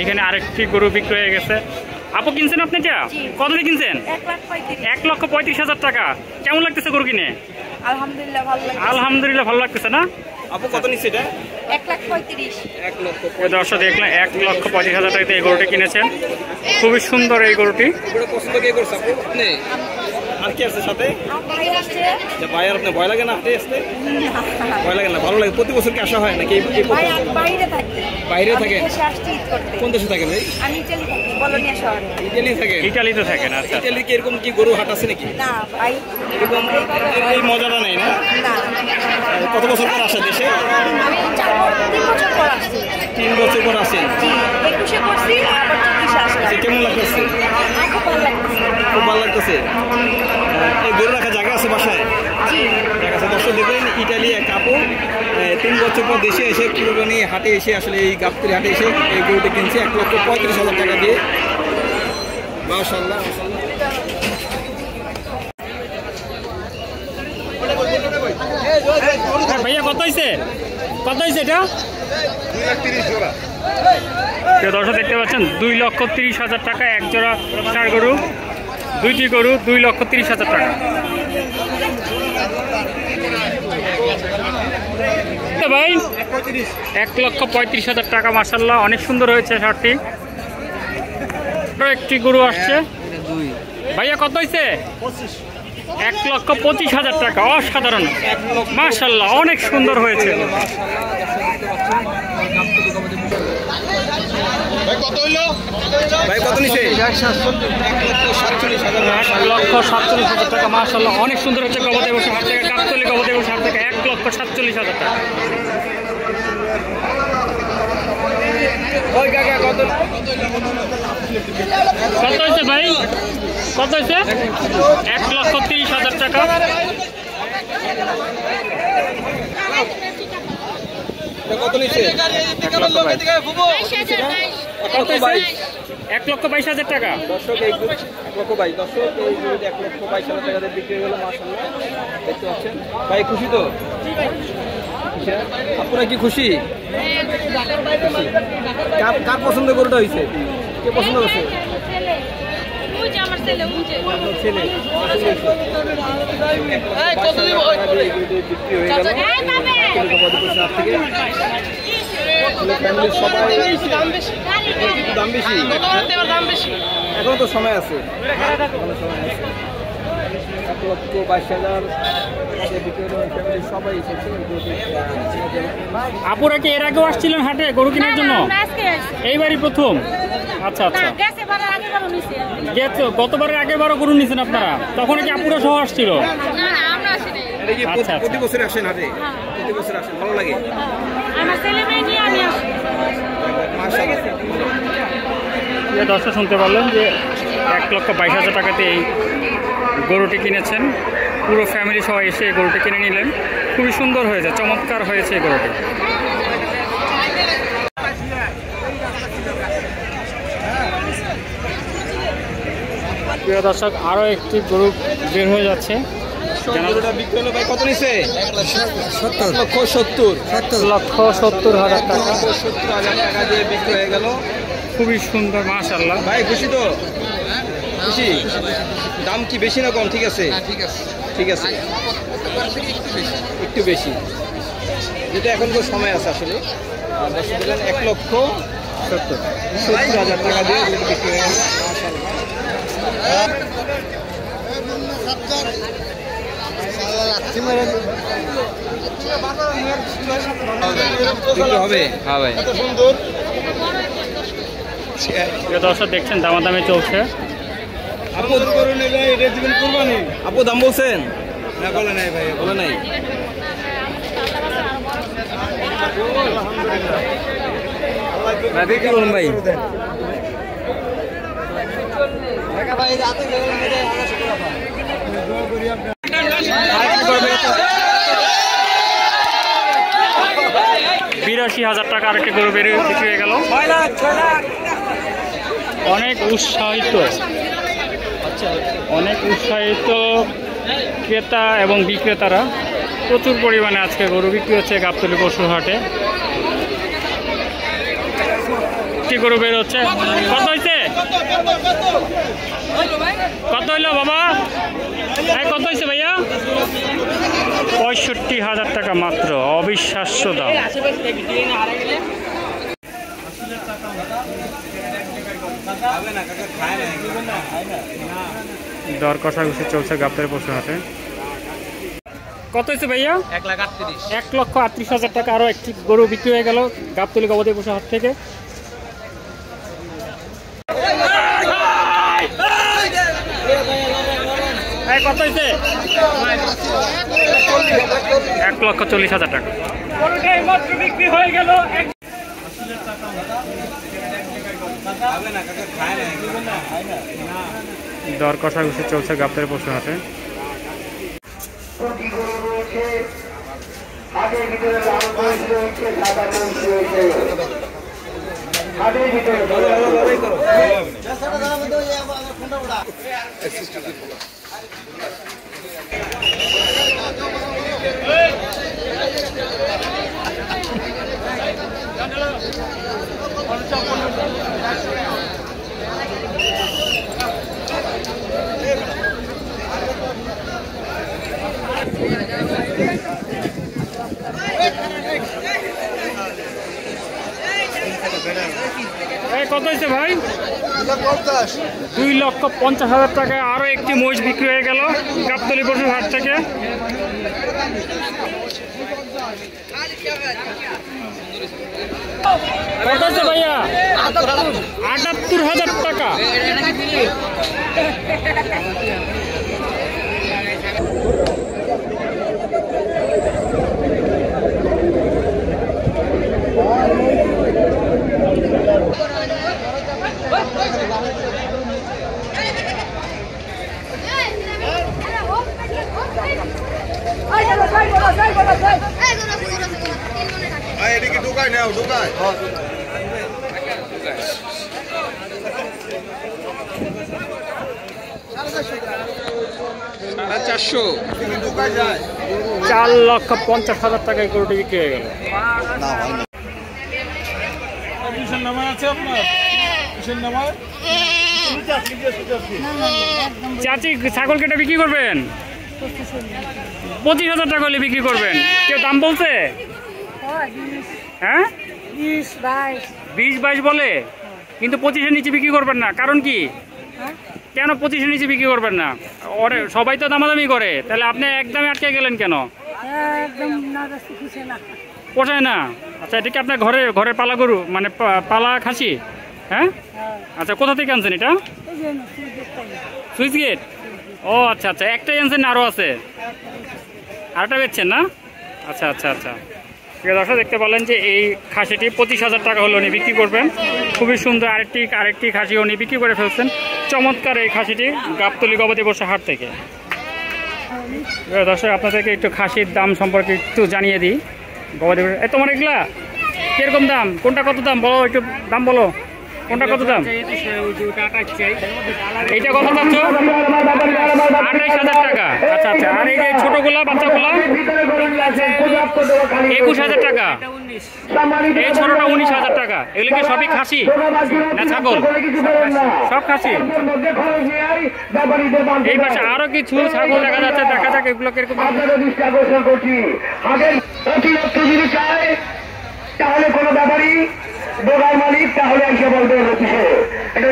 এখানে আরেকটি গরু বিক্রি হয়ে গেছে। আপু কিনছেন আপনি এটা? কত দিয়ে কিনছেন? 1,35,000 টাকা। কেমন লাগতেছে গরু কিনে? আলহামদুলিল্লাহ ভালো লাগছে। আলহামদুলিল্লাহ ভালো লাগতেছে না? আপু কত নিচ্ছে এটা? 1,35,000। দর্শক দেখলেন 1,35,000 টাকাতে এই গরুটি কিনেছেন। খুবই সুন্দর এই গরুটি। পছন্দ কে করছে আপু? আপনি আর কি আছে সাথে? ভাই আছে। ভাই আর আপনি ভয় লাগে না হাঁটে আসতে? ভয় লাগে না? ভালো লাগে? প্রতি বছর কি আসা হয় নাকি? বাইরে থাকি। বাইরে থাকেন? দেশে আসছি ঈদ করতে। কোন দেশে থাকেন ভাই? আমি ইতালি থাকি, বলোনিয়া শহরে। ইতালি থাকেন? ইতালিতে থাকেন। আচ্ছা, ইতালি কি এরকম কি গরু হাট আছে নাকি? না ভাই, এরকম এই মজাটা নেই না? না। কত বছর পর আসে দেশে? আমি 3 বছর পর আসছি। 3 বছর পর আসেন? জি, 21-এ করছি, আবার 24-এ আসলাম। কেমন লাগতেছে? খুব ভালো লাগতেছে। খুব ভালো লাগতেছে। এই গরু রাখার জায়গা আছে বাসায়? জি। দেখা যাচ্ছে দর্শক দেখবেন ইটালি এক আপু 3 বছর পর দেশে এসে কুরবানি হাটে এসে আসলে এই গাবতলী হাটে এসে এই গরুটি কিনছে 1,35,000 টাকা দিয়ে। মাশাআল্লাহ মাশাআল্লাহ। ভাইয়া কত হয়েছে? কত হয়েছে এটা? 2,30,000। দর্শক দেখতে পাচ্ছেন 2,30,000 টাকা এক জোড়া ষাঁড় গরু। দুইটি গরু 2,30,000 টাকা। ভাই 1,35,000 টাকা। মাশাআল্লাহ অনেক সুন্দর হয়েছে ষাঁড়টি। একটি গরু আসছে। ভাইয়া কত হয়েছে? 1,25,000 টাকা। অসাধারণ, মাশাআল্লাহ অনেক সুন্দর হয়েছে। ভাই কত নিছে? 1,47,000 টাকা। মাশাআল্লাহ অনেক সুন্দর হচ্ছে। গবাদি পশু হাট থেকে, গাবতলী গবাদি পশু হাট থেকে 1,47,000 টাকা। কত হয়েছে ভাই? কত হয়েছে? 1,30,000 টাকা। কত নিছে? 1,22,000 টাকা। দর্শক এই 1,22,000। দর্শক এই গরুটি 1,22,000 টাকা দিয়ে বিক্রি হলো। মাশাআল্লাহ দেখতে পাচ্ছেন। ভাই খুশি তো? আপনারা কি খুশি? কার পছন্দ গরুটা হয়েছে? কে পছন্দ করছে? ছেলে। দাম বেশি? এখন তো সময় আছে। 1,22,000 সবাই আপুরা কি এর আগেও আসছিলেন হাটে গরু কেনার জন্য? এইবারই প্রথম? আচ্ছা আচ্ছা। গতবারের আগের বারও গরু নিয়েছেন আপনারা? তখন কি আপুরা সহ আসছিল? প্রতি বছর আসেন হাটে? প্রতি বছর আসেন, ভালো লাগে? দর্শক শুনতে পারলেন যে 1,22,000 টাকাতে এই গরুটি কিনেছেন। পুরো ফ্যামিলি সবাই এসে এই গরুটি কিনে নিলেন। খুবই সুন্দর হয়েছে, চমৎকার হয়েছে এই গরুটি। প্রিয় দর্শক আরও একটি গরু বের হয়ে যাচ্ছে। কত নিছে? 1,70,000 টাকা। 70,000 টাকা দিয়ে বিক্রি হয়ে গেল। খুবই সুন্দর, মাশাআল্লাহ। ভাই খুশি তো? খুশি? দাম কি বেশি না কম? ঠিক আছে, ঠিক আছে, একটু বেশি, যেটা এখন তো সময় আছে আসলে। 1,70,000 টাকা দিয়ে বিক্রি হয়ে গেল। হবে? হ্যাঁ ভাই। দর্শক দেখছেন দামাদামি চলছে। আপু দাম বলছেন? না বলে নাই ভাই, বলে নাই। কি বলুন ভাই? 82,000 টাকা আরেকটি গরু বিক্রি হয়ে গেল। অনেক উৎসাহিত ক্রেতা এবং বিক্রেতারা প্রচুর পরিমাণে আজকে গরু বিক্রি হচ্ছে গাবতলী পশুর হাটে। একটি গরু বের হচ্ছে। কত হয়েছে? কত হইলো বাবা? কত হয়েছে ভাইয়া? 65,000 টাকা মাত্র, অবিশ্বাস্য দাম। দর কষাকষি চলছে গাবতলী পশু হাটে। কত হয়েছে ভাইয়া? 1,38,000 টাকা। আরো একটি গরু বিক্রি হয়ে গেল গাবতলী গবাদি পশু হাট থেকে। কত হয়েছে? 1,40,000 টাকা। মাত্র বিক্রি হয়ে গেল। দর কষাকষি চলছে গাবতলী পশু হাটে। কত হয়েছে ভাই? 2,50,000 টাকায় আরো একটি মহিষ বিক্রি হয়ে গেল গাবতলী পশুর হাট থেকে। কত হয়েছে ভাইয়া? 78,000 টাকা। এদিকে ঢুকায় নাও, ঢুকায়। 4,50,000 টাকায় গরুটি বিক্রি হয়ে গেল। চাচি ছাগল কেটে বিক্রি করবেন? 25,000 টাকা হলে বিক্রি করবেন। কেউ দাম বলছে? হ্যাঁ, 20-22 বলে, কিন্তু 25-এর নিচে বিক্রি করবেন না। কারণ কি? কেন 25-এর নিচে বিক্রি করবেন না? সবাই তো দামাদামি করে, তাহলে আপনি একদমই আটকে গেলেন কেন? পোষায় না? আচ্ছা, এটা কি আপনার ঘরে পালা গরু, মানে পালা খাসি? হ্যাঁ, আচ্ছা, কোথা থেকে আনছেন এটা? Switch gate. ও আচ্ছা আচ্ছা, একটাই আনছেন না আরও আছে? আরেকটা বেচছেন না? আচ্ছা আচ্ছা আচ্ছা, ঠিক আছে। দর্শক দেখতে পারলেন যে এই খাসিটি 25,000 টাকা হলো উনি বিক্রি করবেন। খুবই সুন্দর আরেকটি খাসি উনি বিক্রি করে ফেলছেন। চমৎকার এই খাসিটি গাবতলী গবাদি পশু হাট থেকে। দর্শক আপনাদেরকে একটু খাসির দাম সম্পর্কে একটু জানিয়ে দিই। গবাদি পশু তোমার এগুলা কিরকম দাম? কোনটা কত দাম বলো, একটু দাম বলো। কোনটা কত দাম? এইটা কত দাম? 28,000 টাকা। আচ্ছা আচ্ছা, আর এই যে ছোটগুলা বাচ্চাগুলা 21,000 টাকা। এই ছোটটা 19,000 টাকা। এগুলো কি সবই খাসি না ছাগল? সব খাসি। এই পাশে আরো কিছু ছাগল দেখা যাচ্ছে, দেখা যাক এগুলো কিরকম। তাহলে কোনো ব্যাপারই দোকান মালিক তাহলে এসে বলবে এটা